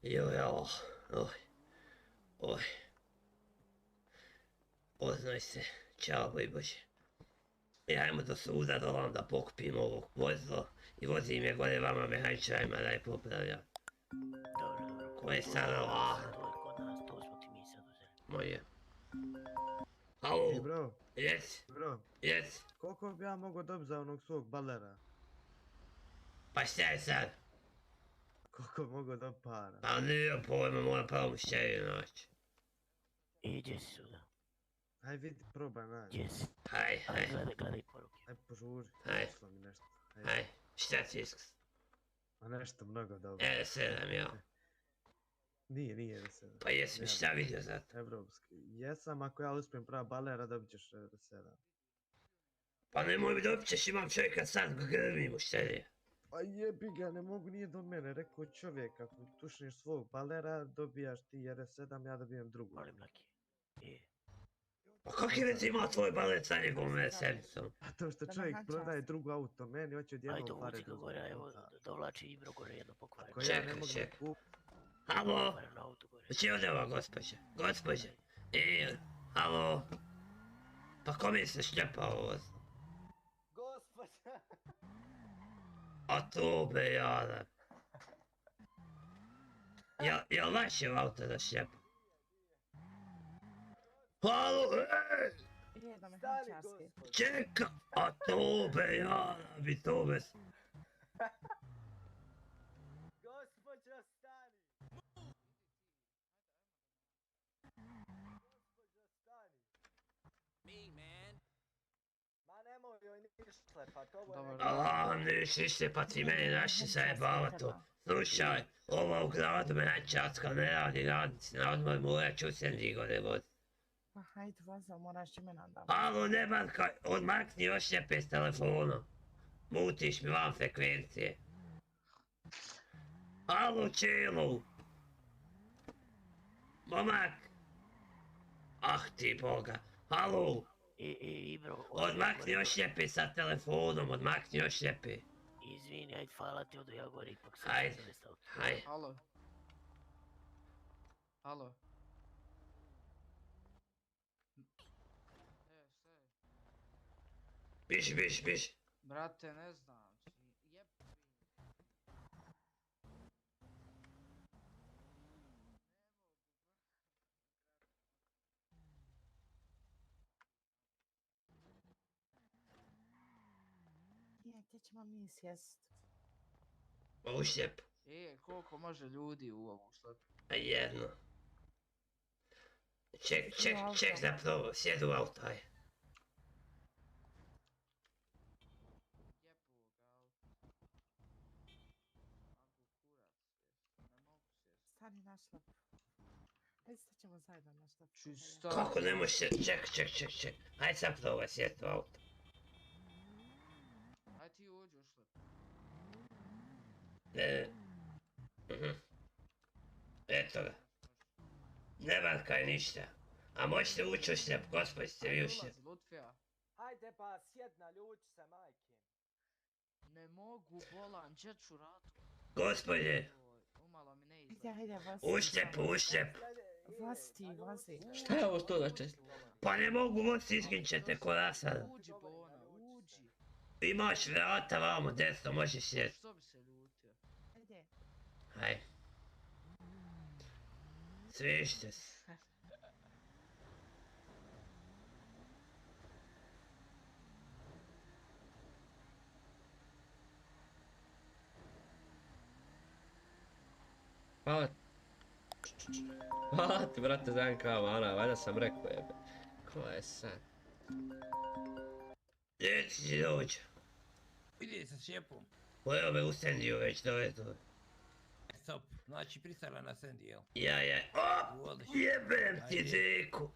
Jo, oj, oj, poznaj se, čao Bojbože. I ajmo do suda dolam da pokupim ovog vozilo i vozim je gore vama mehančarima da je popravlja. Dobro, Ko je sad Allah? to je kod nas, to smo ti mi sad uzeli. Moje. Halo? Ej bro, Jes? bro, Jes? koliko bi ja mogao dobiti za onog svog balera? Pa šta je sad? Koliko bi mogao dobiti para? Pa nije pojma, moja pravo mušteriju naći. I gdje si suda? Aj vidi, probaj naći. Gdje si? Haj, haj, Gledaj poruke. Aj požuri, Aj. pošlo mi nešto. haj. Šta ti iskus? A nešto mnogo dobro. R7, ja. Nije da se... Pa jesi mi šta vidio za to? Evropski. Jesam, ako ja uspijem prava balera, dobit ćeš 7. Pa nemoj mi dobit ćeš, imam čovjeka sad grmi mušterije. A jebi ga, ne mogu, nije do mene, rekao čovjek, ako tušniš svog balera, dobijaš ti R7, ja dobijem drugu. Molim laki. Pa kakve veze ima tvoj balet sa njegovom R7-om? A to što čovjek prodaje drugo auto, meni hoće Ajde, odjednom pare uvuci ga gore, evo, dovlači Ibro gore jedno pokvareno. Ako ja Čekaj, ne mogu da čekaj. kupim, Halo? Pokvareno auto gore. Gdje ode ova gospođa? Gospođa? Halo? Pa kome se šljepa ovo vozilo? Gospođa! A to be jada. Jel vaše auto da šljepa? Halo, Jedno Stani, mehančarski. gospođa! čeka! A to be jada bi to be... Gospođa, stani! Gospođa, stani! Ma nemoj joj ništa, pa to je... Dobro. Allah, neš ništa, pa ti meni naši zajebava to. Slušaj, ova u gradu mehančarska ne radi, radnici na odmor morat ću se gore voziti. Pa hajde vozil, moraš ime nam da. Halo, ne barkaj, odmakni još lijepe s telefonom. Mutiš mi van frekvencije. Halo, čelu. Momak. Ah ti boga. Halo, Ibro, odmakni još lijepe sa telefonom, odmakni još lijepe. Izvini, ajde, hvala ti, odo ja gore, ipak sam Hajde. se zavestao. Haj. Halo. Halo. Biš. Brate, ne znam. Jep. Gdje ćemo mi sjest? Ovu šljepu. Koliko može ljudi u ovu šlepu? A jedno. Ček zapravo, sjedu u auto, aj. Stani na šlepu. Ajde, sad ćemo zajedno na šlepu. Čisto. Kako ne može se, ček. Aj zapravo sjedi u auto. Aj ti uđi u šlepu. Eto ga. Ne varkaj ništa. A možete ući u šljep, gospod ste vi u šljep. Ulazi, Lutfija. Hajde pa sjedna, ljuči se, majke. Ne mogu, bolan, džeću ratu. Gospodje, Umalo mi ne izgleda. Hajde, u šljep. Vozi. Šta je ovo što da čest? Pa ne mogu voziti, izginčete ko rasada. Uđi, Bona, uđi. Imaš vrata vamo desno, možeš sjeti. Što bi se ljutio? Ajde. Aj. Svište se. Hvala ti, brate, znam kao Ana, valjda sam rekao jebe. Ko je sad? Gdje ti dođe? Vidi sa šljepom. Evo me u Sendiju već dovedu. Stop, znači pristala na Sandy, jel? Ja. Op! Jebem ti deku!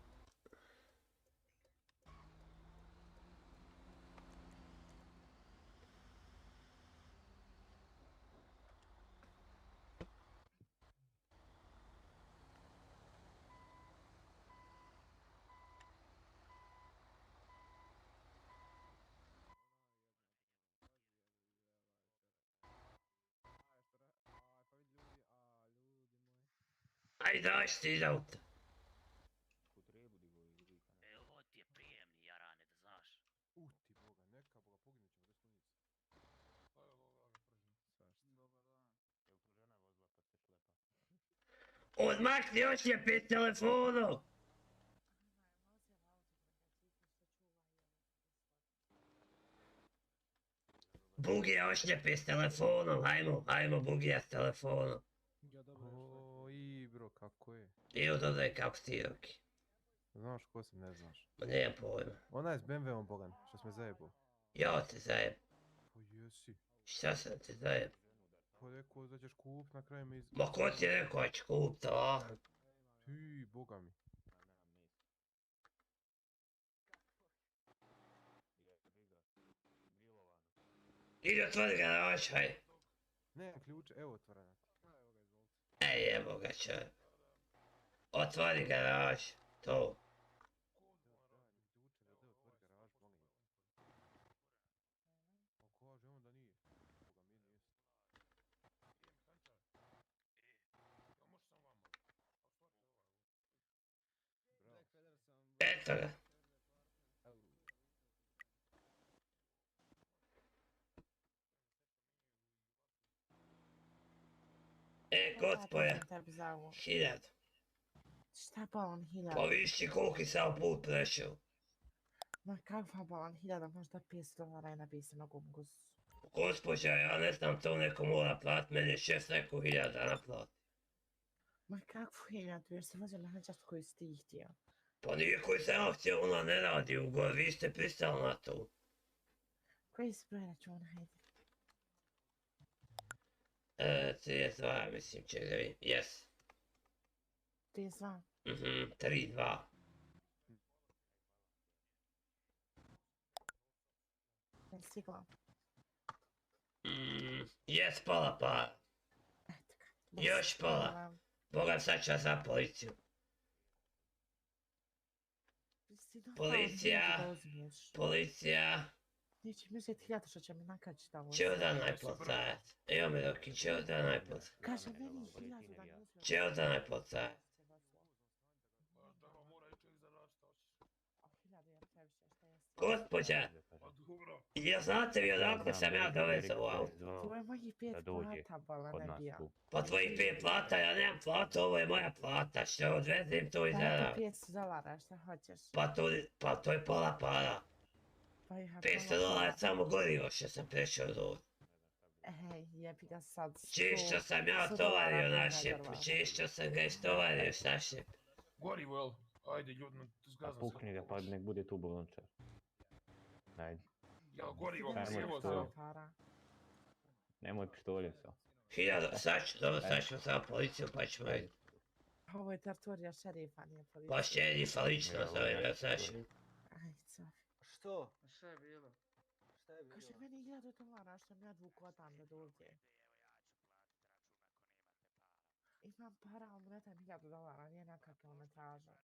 Ajde, daš ti iz auta. Ovo ti je prijemni, jarane, da znaš. Odmakni ošljepe s telefonu! Bugija ošljepe s telefonom, hajmo Bugija s telefonom. O, i bro, kako je? Bio dodaj kako si ti, Roki. Znaš ko sam, ne znaš. Ma nemam pojma. Ona je s BMW-om bogan, što sam me zajebao. Ja te zajeb. Pa jesi. Šta sam te zajeb? Pa rekao da ćeš kup, na kraju me iz... Ma ko ti je rekao da ću kupit to? Ti, boga mi. Idi otvori garaž, haj. Nemam ključe, evo otvorena. Ej, evo ga čovjek. Otvori garaž, to. Eto ga. Gospodja, Tebi za ovo. 1000. Šta je balon 1000? Pa viši koliki sam put prešao. Ma kakva balon 1000, možda $500 je napisano gumgus. Gospođa, ja ne znam, to neko mora plat, meni je šef rekao 1000 naplati. Ma kakvu 1000, jer se vozio na čast koju si ti htio. Pa nije koji sam ja htio, ona ne radi ugor, vi ste pristali na to. Koji si broj računa, hajde. 32, mislim, ček da vidim, jes. 32. 3-2. Ne stigla. Jes, pola para. Eto ga. Još pola. Boga sad ću za policiju. Policija. Policija. Neće mi uzeti 1000 što će mi nakačiti ovo. Čeo najpolicajac. Evo mi Roki, čeo najpolicajac. Kaže meni 1000 da ne uzme. Čeo najpolicajac. Gospođa, jel znate vi odakle sam ja dovezao u auto? To je mojih 5 plata, bala ne bija. Pa tvojih 5 plata, ja nemam platu, ovo je moja plata, što odvezim to iz Daj ti $500, šta hoćeš? Pa to je pola para. Pa ja $500 je samo gorivo što sam prešao od ovdje. Ej, jebi ga sad. Čišćo sam ja tovario na šepu, čišćo sam ga istovario sa šepu. Gorivo, jel? Ajde, ljudno, zgazam se. Pukni ga, pa nek bude tu bolončar. Ajde. Jel, gorivo, Ajmo, sijevo što? za... Nemoj pištolje sa. 1000, sad ću sa policiju pa ćemo vidjeti. Ovo je teritorija šerifa, nije policija. Pa šerifa lično zovem ja Saša. Aj, cafi. Što? Šta je bilo? Šta je bilo? Kaže meni $1000 što mi ja dvuku odande do ovdje. Imam para, ali mu ne tam $1000, nije neka kilometraža.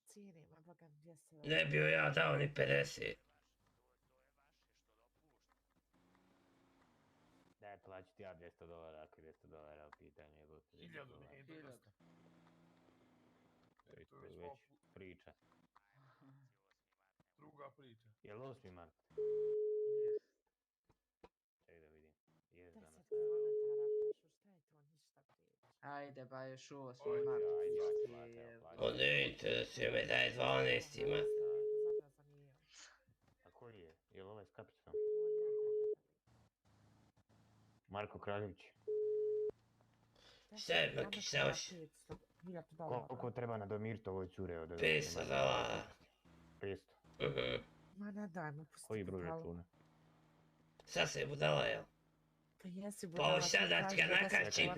Cijenim, a boga mi $200. Ne bi joj ja dao ni 50. Daj, plaći ti ja $200, ako je $200 u pitanju, je gotovo. 1000, nije dosta. Već To je već priča. druga priča. Jel 8. mart? Ček da vidim. 10 Jes danas. kilometara pešu, šta je to, ništa priča. Ajde, ba još 8. Ajde, mart. Ajde, ja ću plati, evo, plati. O ne interesuje me da je 12 ima. A koji je? Jel ovaj s kapicom? Marko Kraljević. Šta je, Maki, šta hoćeš? Koliko treba nadomiriti ovoj cure od... $500. 500. Ma ne daj mu pusti. Koji broj računa? Sad se budala, jel? Pa jesi Pa budala. hoće sad da ti ga nakači,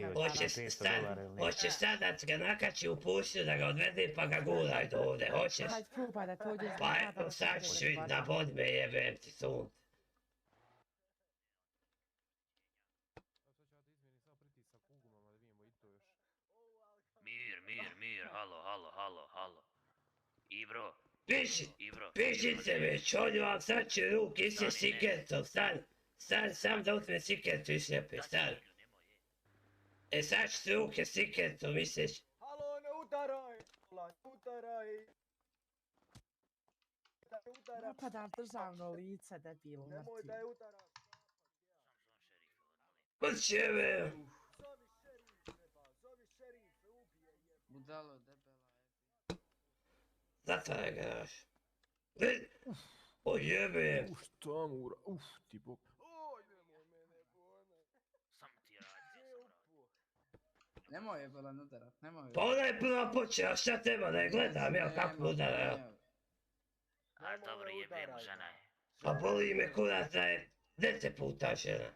hoće sad da ti ga nakači u pustu da ga odvede pa ga guraj do ovdje, hoćeš? Hajde probaj da to uđeš. Pa eto sad ću vidjeti da bod me jebem ti sunce. Mir, halo. Ibro, Ibro. Pišite već, on vam sad će ruke isje siketom, stan, sam da uzme siketu i slijepe, stan. E sad ću ti ruke siketu, misliš? Halo, ne udaraj! Ne udaraj! Da je udara, Napadam državno lice, debilu, nemoj mrtvi. da je udara. Kući jebe! Zovi šerife, ba, zovi šerife, ubije je. Budalo, debela Zatvaraj garaž. O jebe! Šta mu ti bog. Oj, nemoj mene, bone. Samo ti radi, Gdje djeco, brate. upu? Nemoj je bolan udarat, nemoj. Pa ona je prva počela, šta treba da je gledam, jel kako udara, jel? A Nemoj dobro, me jebe mu udaraj, žena ba. je. Pa boli me kurac da je 10 puta žena.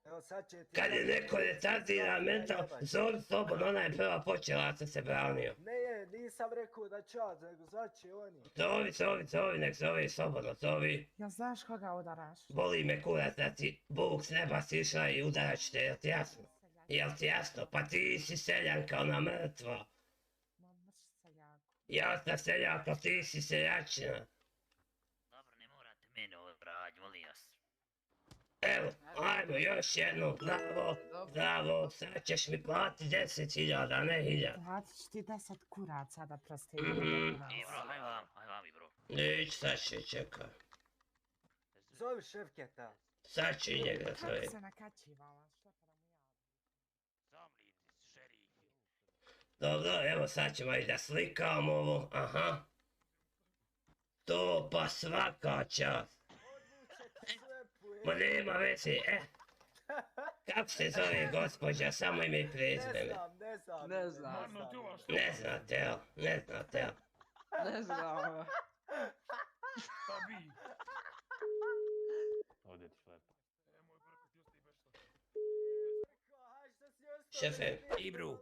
Evo sad će ti... Kad je neko retardiran mental, zove slobodno, ona je prva počela, ja sam se branio. Ne, nisam rekao da ću ja, nego zvaće oni. Zovi, nek zovi slobodno, zovi. Jel znaš koga udaraš? Boli me kurac da ti Bog s neba sišla i udarat ću te, jel ti jasno? Jel ti jasno? Pa ti si seljanka, ona mrtva. Ma mrš seljaku. Ja sam seljaka, ti si seljačina. Dobro, ne morate mene ovo raditi, molim vas. Evo, ajmo još jednu, bravo, sad ćeš mi plati 10.000, a ne 1.000. Platit ću ti 10 kuraca da prosti. Ibro, haj vam, Ibro. Nić, sad će čekaj. Zovi Ševketa. Sad će i njega Kako zove. se nakačivala? Šlepera mu ja. Zamliti, šerifi. Dobro, evo sad ćemo i da slikamo ovo, aha. To pa svaka čast. Odvuče ti slepu, Ma nema veze, kako se zove gospođa, samo ime i prezime. Ne znam. Marno, ti ova što? Ne znate, jel? Ne znate, jel? Ne znam. Šta bi? Ovdje ti šlepa. Moj brko, ti ostaje bez šta. Šefe, Ibru.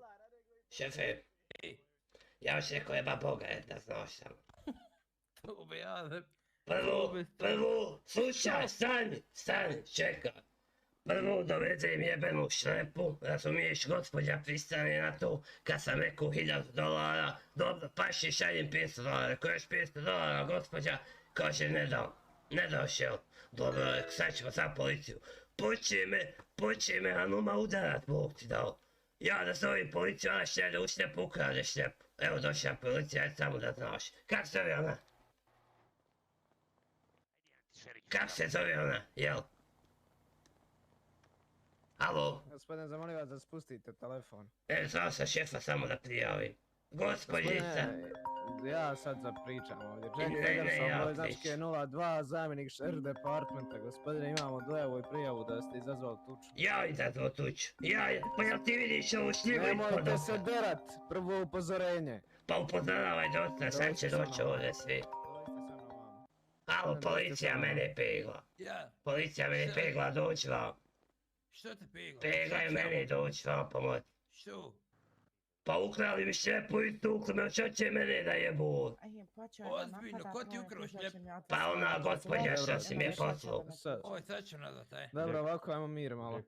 šefe. Ja još rekao jeba Boga, da znaš sam. To bi ja ne... Prvo, slušaj, stani, čekaj. Prvo dovedem jebenu šlepu, razumiješ, gospođa pristane na to, kad sam rekao $1.000, dobro, paši šaljem $500, rekao još $500, gospođa, kaže ne daš jel, dobro, rekao, sad ćemo sad policiju. Poče me Hanuma udarat, Bog ti dao. Ja da zovem policiju, ona će da u šlepu ukrade šlepu. Evo došla policija, ajde samo da znaš. Kako se zove ona? Kako se zove ona, jel? Alo? Gospodine, zamolim vas da spustite telefon. Zvao sam šefa samo da prijavim. Gospođica. Ja sad zapričam ovdje. Ne, Jack ne, Peterson, ja broj značke pričam. 02, zamjenik šerif departmenta. Gospodine, imamo dojavu i prijavu da ste izazvali tuču. Ja izazvao tuču. Pa jel ti vidiš ovu šljivu ispod Nemojte oka? se derat, prvo upozorenje. Pa upozoravaj dosta, sad će doći ovdje svi. Alo, policija mene pegla. Ja, Policija mene pegla, doći vam. što te pegla? Peglaju mene, doći vam pomoć. Što? Pa ukrali mi šlepu i tukli me, što će mene da jebu? Ozbiljno, ko ti ukrao šljepu? Pa ona gospođa što si mi je poslao. Oj, sad ću nazvat, Dobro, ovako, ajmo mir malo.